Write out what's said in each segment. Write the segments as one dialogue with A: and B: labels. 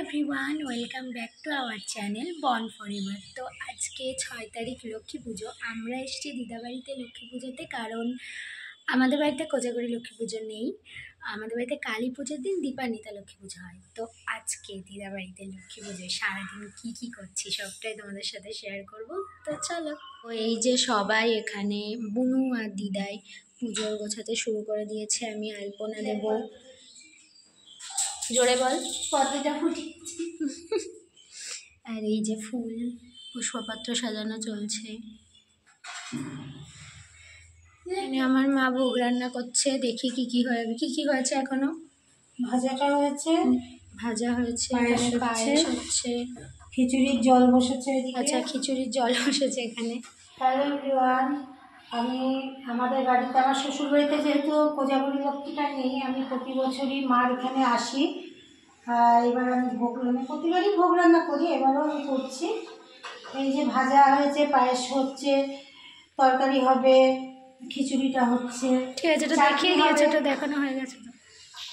A: Everyone, welcome back to our channel born forever. তো আজকে 6 তারিখ লক্ষ্মী পুজো। আমরা এসেছি দিদাবাড়িতে লক্ষ্মী পুজোতে, কারণ আমাদের বাড়িতে কোজাগরি লক্ষ্মী পুজো নেই। আমাদের বাড়িতে কালী পুজোর দিন দীপান্বিতা লক্ষ্মী পুজো হয়। তো আজকে দিদাবাড়িতে লক্ষ্মী পুজোয় সারাদিন কী করছি সবটাই তোমাদের সাথে শেয়ার করব। তো চলো। তো এই যে সবাই এখানে বুনু আর দিদাই পুজোর গোছাতে শুরু করে দিয়েছে। আমি আলপনা দেব। জোরে বল। পদ্মটা ফুটিয়েছি। আর এই যে ফুল পুষ্পপত্র সাজানো চলছে। আমার মা ভোগ রান্না করছে, দেখি কি হয়েছে। এখনো
B: ভাজা হয়েছে,
A: পায়েস হচ্ছে,
B: খিচুড়ির জল বসেছে।
A: আচ্ছা, খিচুড়ির জল বসেছে এখানে।
B: হ্যালো এভরিওয়ান, আমি আমাদের বাড়িতে, আমার শ্বশুর বাড়িতে যেহেতু কোজাগরি লক্ষ্মীটা নেই, আমি প্রতি বছরই মার এখানে আসি। এবার আমি প্রতিবারই ভোগ রান্না করি, এবারও আমি করছি। এই যে ভাজা হয়েছে, পায়েস হচ্ছে, তরকারি হবে, খিচুড়িটা হচ্ছে।
A: ঠিক আছে, এটা দেখিয়ে দিয়েছে, এটা দেখানো হয়ে গেছে। তো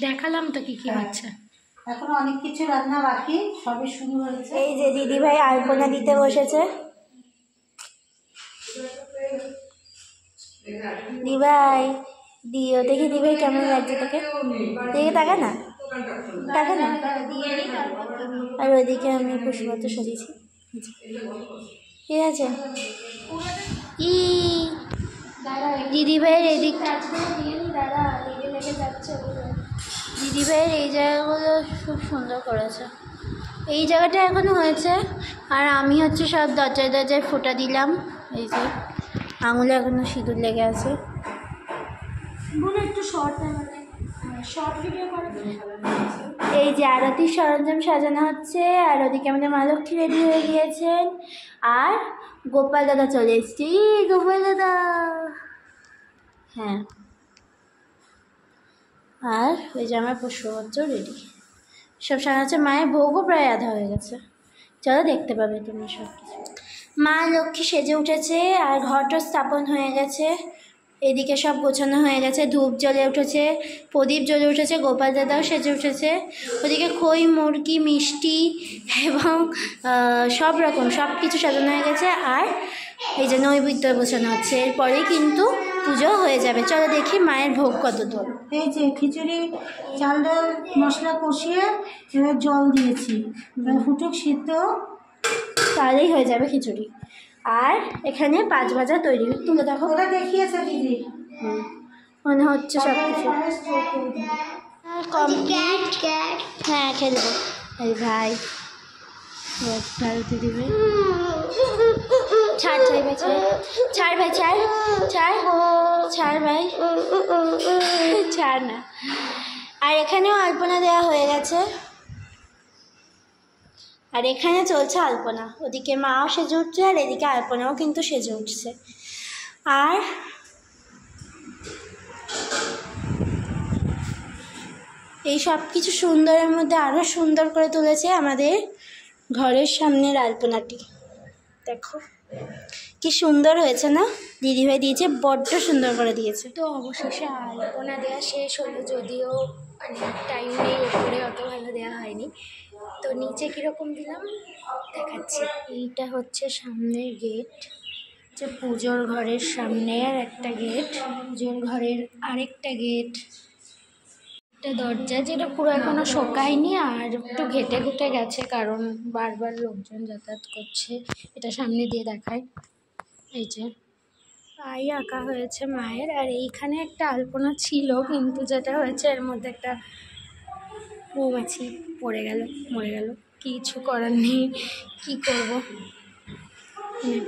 A: দেখালাম তো কি হচ্ছে।
B: এখন অনেক কিছু রান্না বাকি, সবে শুরু হয়েছে।
A: এই যে দিদিভাই আলপনা দিতে বসেছে। দিভাই দিও, দেখি দিভাই কেমন লাগছে তোকে, দেখে তাকা না। আর ওইদিকে আমি পুষ্পপত্র সাজিয়েছি, ঠিক আছে। দিদিভাইয়ের এদিকটা দিদিভাইয়ের এই জায়গাগুলো খুব সুন্দর করেছে। এই জায়গাটা এখনো হয়েছে। আর আমি হচ্ছে সব দরজায় ফোঁটা দিলাম। এই যে আঙুলে এখনো সিঁদুর লেগে আছে। একটু শর্ট ভিডিও করে। এই যে আরতির সরঞ্জাম সাজানো হচ্ছে, আর ওদিকে আমাদের মা লক্ষ্মী রেডি হয়ে গিয়েছেন। আর গোপাল দাদা চলে এসছি। গোপাল দাদা, হ্যাঁ। আর ওই যে আমার পুষ্পপত্র রেডি, সব সাজাচ্ছে। মায়ের ভোগও প্রায় আধা হয়ে গেছে। চলো, দেখতে পাবে তুমি সব কিছু। মা লক্ষ্মী সেজে উঠেছে, আর ঘরটা স্থাপন হয়ে গেছে। এদিকে সব গোছানো হয়ে গেছে, ধূপ জ্বলে উঠেছে, প্রদীপ জ্বলে উঠেছে, গোপাল দাদাও সেজে উঠেছে। ওদিকে খই, মুরগি, মিষ্টি এবং সব রকম সব কিছু সাজানো হয়ে গেছে। আর এই যে নৈবেদ্য গোছানো হচ্ছে, এরপরেই কিন্তু পুজো হয়ে যাবে। চলো দেখি মায়ের ভোগ কত দূর।
B: এই যে খিচুড়ি চাল ডাল মশলা কষিয়ে এবার জল দিয়েছি, ফুটুক সিদ্ধ,
A: তাহলেই হয়ে যাবে খিচুড়ি। আর এখানে 5 ভাজা তৈরি। তুলে দেখো,
B: ওরা দেখিয়েছে দিদি।
A: মনে হচ্ছে সব কিছু কমপ্লিট। হ্যাঁ, খেলবো। এই ভাই ভারতী দিবে। ছাড় ভাই, ছাড় ভাই, ছাড় না। আর এখানেও আলপনা দেওয়া হয়ে গেছে, আর এখানে চলছে আলপনা। ওদিকে মাও সেজে উঠছে, আর এদিকে আলপনাও কিন্তু সেজে উঠছে। আর এই সব কিছু সুন্দরের মধ্যে আরও সুন্দর করে তুলেছে আমাদের ঘরের সামনের আলপনাটি। দেখো কি সুন্দর হয়েছে না? দিদিভাই দিয়েছে, বড্ড সুন্দর করে দিয়েছে। তো অবশেষে আলপনা দেওয়া শেষ হলো, যদিও টাইম নেই, উপরে অত ভালো দেওয়া হয়নি। তো নিচে কীরকম দিলাম দেখাচ্ছি। এইটা হচ্ছে সামনের গেট, যে পুজোর ঘরের সামনের একটা গেট, পুজোর ঘরের আরেকটা গেট, একটা দরজা যেটা পুরো এখনো শোকায়নি, আর একটু ঘেটে ঘুটে গেছে কারণ বারবার লোকজন যাতায়াত করছে। এটা সামনে দিয়ে দেখায়। এই যে পাই আঁকা হয়েছে মায়ের। আর এইখানে একটা আলপনা ছিল, কিন্তু যেটা হয়েছে এর মধ্যে একটা মৌমাছি মরে গেল। কিছু করার নেই, কী করবো।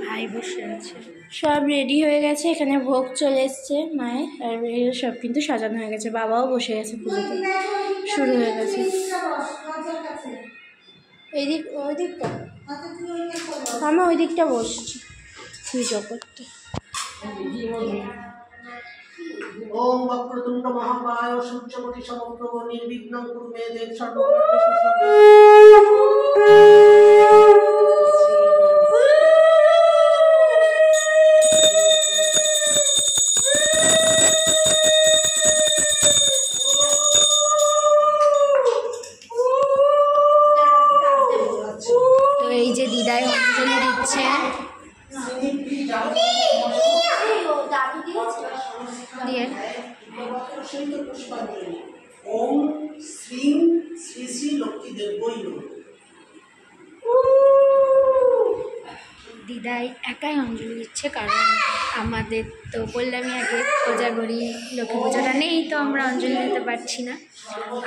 A: ভাই বসে আছে। সব রেডি হয়ে গেছে, এখানে ভোগ চলে এসছে মায়ের, আর সব কিন্তু সাজানো হয়ে গেছে। বাবাও বসে গেছে, পুজোতে শুরু হয়ে গেছে। ওই দিকটা আমি ওই দিকটা বসছি পুজো করতে।
C: ওম বক্রতুণ্ড মহাকায় সূর্যমুখী সমপ্রভ নির্বিঘ্নং কুরু মে দেব সর্বকার্যেষু
A: দিদাই একাই অঞ্জলি দিচ্ছে, কারণ আমাদের তো বললামই আগে কোজাগরি লক্ষ্মী পুজোটা নেই, তো আমরা অঞ্জলি দিতে পারছি না।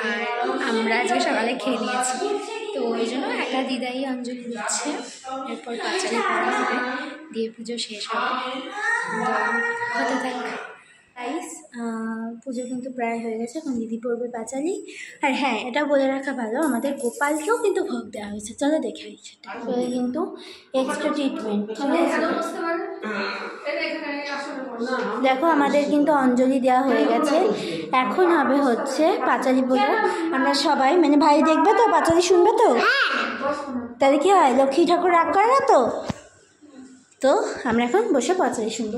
A: আর আমরা আজকে সকালে খেয়ে নিয়েছি, তো ওই জন্য একা দিদাই অঞ্জলি দিচ্ছে। এরপর পাঁচালি করা হবে, দিয়ে পুজো শেষ হবে। তো হতে থাক গাইস, পুজো কিন্তু প্রায় হয়ে গেছে, এখন দিদি পড়বে পাঁচালি। আর হ্যাঁ, এটা বলে রাখা ভালো, আমাদের গোপালকেও কিন্তু ভোগ দেওয়া হয়েছে, চলো দেখে সেটা কিন্তু এক্সট্রা ট্রিটমেন্ট। ঠিক আছে, দেখো আমাদের কিন্তু অঞ্জলি দেওয়া হয়ে গেছে, এখন হবে হচ্ছে পাঁচালি পুজো। আমরা সবাই মানে ভাই দেখবে তো, পাঁচালি শুনবে তো, তাহলে কি হয়, লক্ষ্মী ঠাকুর রাগ করে না তো। তো আমরা এখন বসে পাঁচালি শুনবো।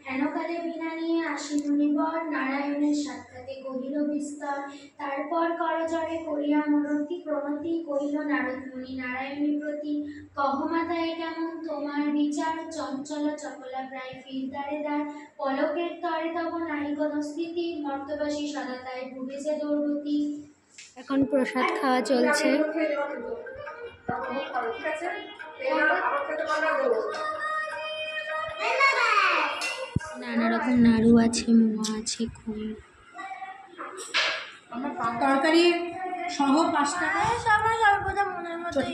A: হেনকালে বিনা নিয়ে আসি মুনিবর, নারায়ণের সাক্ষাতে কহিল বিস্তর। তারপর করজরে করিয়া মনতি প্রণতি, কহিল নারদ মুনি নারায়ণী প্রতি। কহমাতায় কেমন তোমার বিচার, চঞ্চল চপলা প্রায় ফিরদারে দ্বার। পলকের তরে তব নারী কোন স্থিতি, মর্তবাসী সদাতায় ভুগেছে দুর্গতি। এখন প্রসাদ খাওয়া চলছে। নানা রকম নাড়ু আছে, মোয়া আছে, খই,
B: তরকারি সহ 5 টাকা।
A: সবার সর্বদা মনের মতোই।